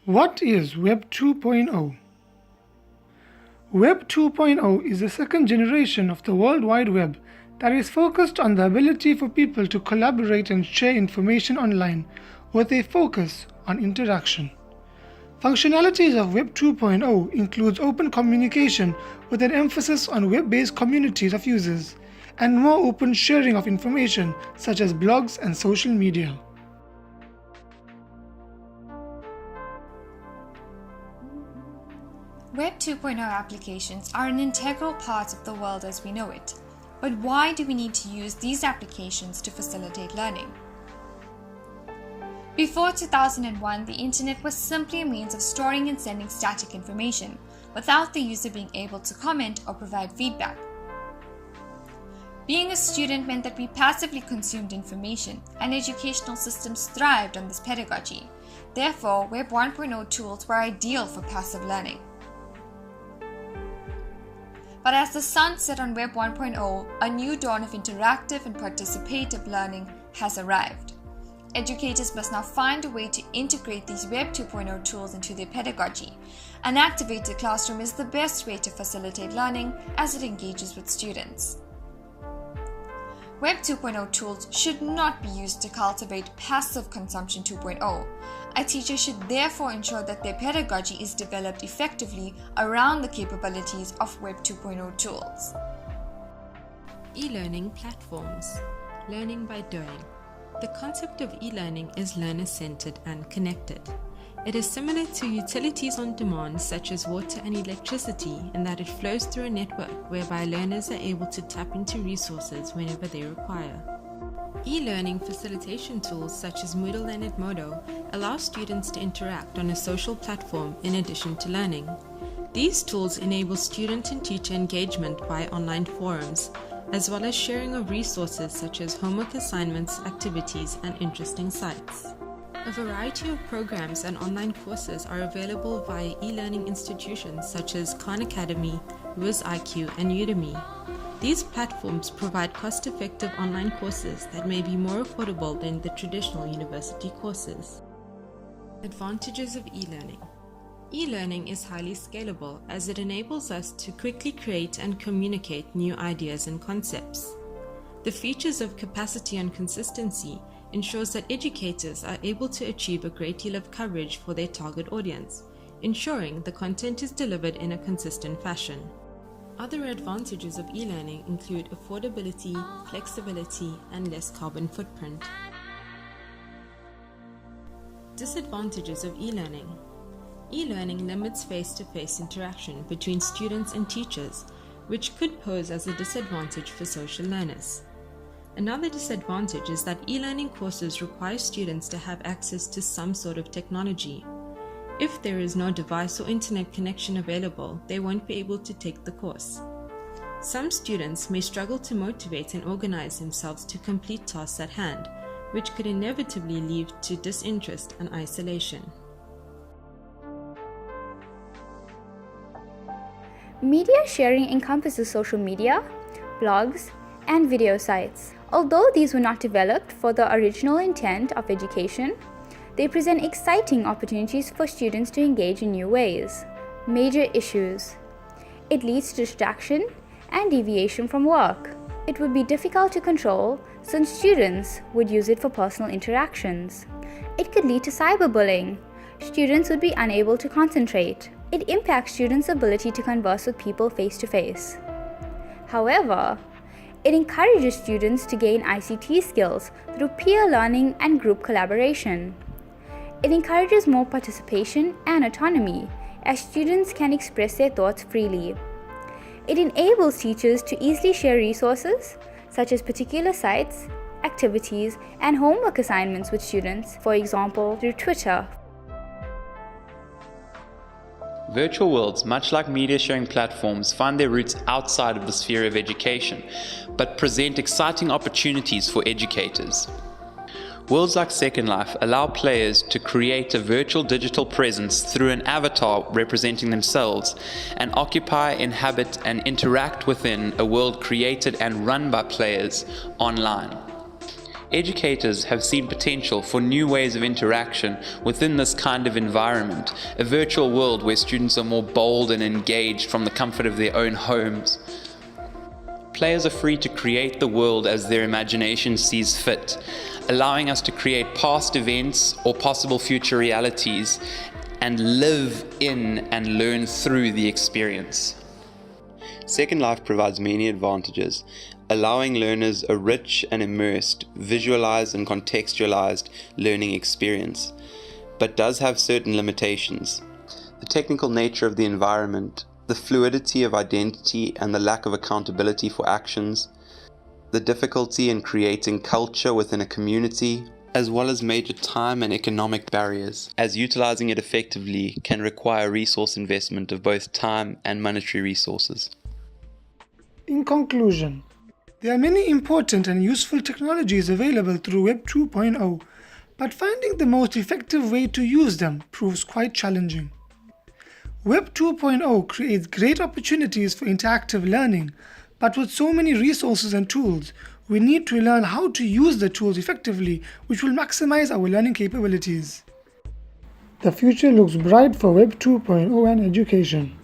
What is Web 2.0? Web 2.0 is the second generation of the World Wide Web that is focused on the ability for people to collaborate and share information online with a focus on interaction. Functionalities of Web 2.0 includes open communication with an emphasis on web-based communities of users and more open sharing of information such as blogs and social media. Web 2.0 applications are an integral part of the world as we know it. But why do we need to use these applications to facilitate learning? Before 2001, the internet was simply a means of storing and sending static information, without the user being able to comment or provide feedback. Being a student meant that we passively consumed information, and educational systems thrived on this pedagogy. Therefore, Web 1.0 tools were ideal for passive learning. But as the sun set on Web 1.0, a new dawn of interactive and participative learning has arrived. Educators must now find a way to integrate these Web 2.0 tools into their pedagogy. An activated classroom is the best way to facilitate learning as it engages with students. Web 2.0 tools should not be used to cultivate passive consumption 2.0. A teacher should therefore ensure that their pedagogy is developed effectively around the capabilities of Web 2.0 tools. E-learning platforms. Learning by doing. The concept of e-learning is learner-centered and connected. It is similar to utilities on demand such as water and electricity in that it flows through a network whereby learners are able to tap into resources whenever they require. E-learning facilitation tools such as Moodle and Edmodo allow students to interact on a social platform in addition to learning. These tools enable student and teacher engagement via online forums, as well as sharing of resources such as homework assignments, activities, and interesting sites. A variety of programs and online courses are available via e-learning institutions such as Khan Academy, WizIQ, and Udemy. These platforms provide cost-effective online courses that may be more affordable than the traditional university courses. Advantages of e-learning. E-learning is highly scalable as it enables us to quickly create and communicate new ideas and concepts. The features of capacity and consistency ensures that educators are able to achieve a great deal of coverage for their target audience, ensuring the content is delivered in a consistent fashion. Other advantages of e-learning include affordability, flexibility, and less carbon footprint. Disadvantages of e-learning. E-learning limits face-to-face interaction between students and teachers, which could pose as a disadvantage for social learners. Another disadvantage is that e-learning courses require students to have access to some sort of technology. If there is no device or internet connection available, they won't be able to take the course. Some students may struggle to motivate and organize themselves to complete tasks at hand, which could inevitably lead to disinterest and isolation. Media sharing encompasses social media, blogs, and video sites. Although these were not developed for the original intent of education, they present exciting opportunities for students to engage in new ways. Major issues. It leads to distraction and deviation from work. It would be difficult to control since students would use it for personal interactions. It could lead to cyberbullying. Students would be unable to concentrate. It impacts students' ability to converse with people face-to-face. However, it encourages students to gain ICT skills through peer learning and group collaboration. It encourages more participation and autonomy, as students can express their thoughts freely. It enables teachers to easily share resources, such as particular sites, activities, and homework assignments with students, for example, through Twitter. Virtual worlds, much like media sharing platforms, find their roots outside of the sphere of education, but present exciting opportunities for educators. Worlds like Second Life allow players to create a virtual digital presence through an avatar representing themselves and occupy, inhabit, and interact within a world created and run by players online. educators have seen potential for new ways of interaction within this kind of environment, a virtual world where students are more bold and engaged from the comfort of their own homes. Players are free to create the world as their imagination sees fit, allowing us to create past events or possible future realities and live in and learn through the experience. Second Life provides many advantages, allowing learners a rich and immersed, visualized and contextualized learning experience, but does have certain limitations. The technical nature of the environment, the fluidity of identity and the lack of accountability for actions, the difficulty in creating culture within a community, as well as major time and economic barriers, as utilizing it effectively can require resource investment of both time and monetary resources. In conclusion, there are many important and useful technologies available through Web 2.0, but finding the most effective way to use them proves quite challenging. Web 2.0 creates great opportunities for interactive learning, but with so many resources and tools, we need to learn how to use the tools effectively, which will maximize our learning capabilities. The future looks bright for Web 2.0 and education.